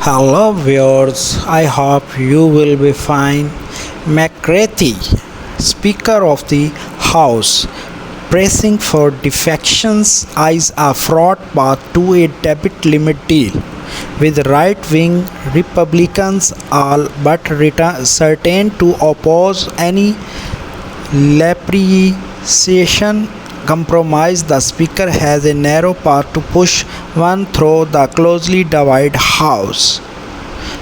Hello viewers, I hope you will be fine. McCarthy, Speaker of the House, pressing for defections eyes a fraught path to a debt limit deal, with right-wing Republicans all but certain to oppose any lappreciation compromise. The Speaker has a narrow path to push one through the closely divided House.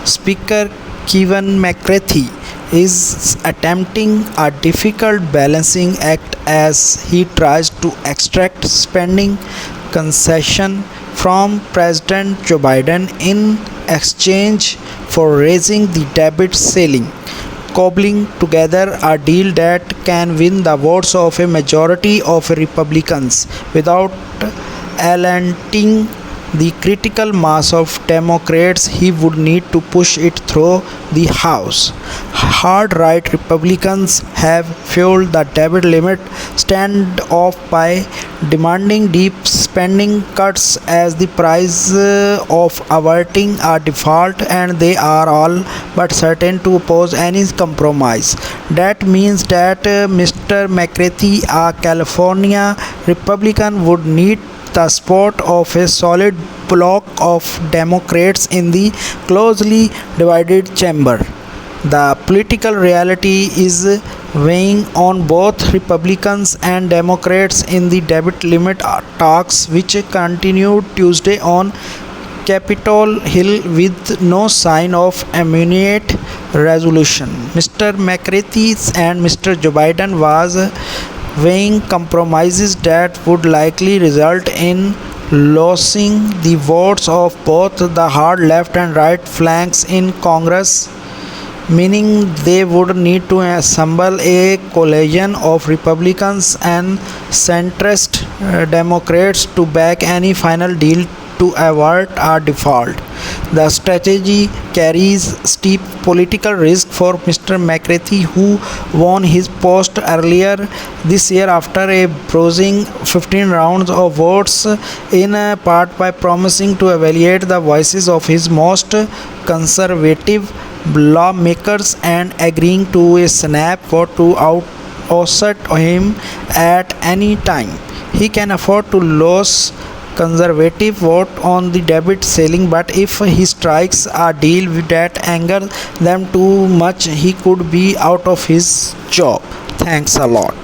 Speaker Kevin McCarthy is attempting a difficult balancing act as he tries to extract spending concession from President Joe Biden in exchange for raising the debt ceiling, cobbling together a deal that can win the votes of a majority of Republicans without alienating the critical mass of Democrats. He would need to push it through the House. Hard right Republicans have fueled the debt limit standoff by demanding deep spending cuts as the price of averting a default, and they are all but certain to oppose any compromise. That means that Mr. McCarthy, a California Republican, would need the support of a solid bloc of Democrats in the closely divided chamber. The political reality is weighing on both Republicans and Democrats in the debt limit talks, which continued Tuesday on Capitol Hill with no sign of imminent resolution. Mr. McCarthy and Mr. Joe Biden was weighing compromises that would likely result in losing the votes of both the hard left and right flanks in Congress, meaning they would need to assemble a coalition of Republicans and centrist Democrats to back any final deal to avert a default. The strategy carries steep political risk for Mr. McCarthy, who won his post earlier this year after a bruising 15 rounds of votes, in part by promising to evaluate the voices of his most conservative lawmakers and agreeing to a snap vote to oust him at any time. He can afford to lose conservative vote on the debt ceiling, but if he strikes a deal that angers them too much, he could be out of his job. Thanks a lot.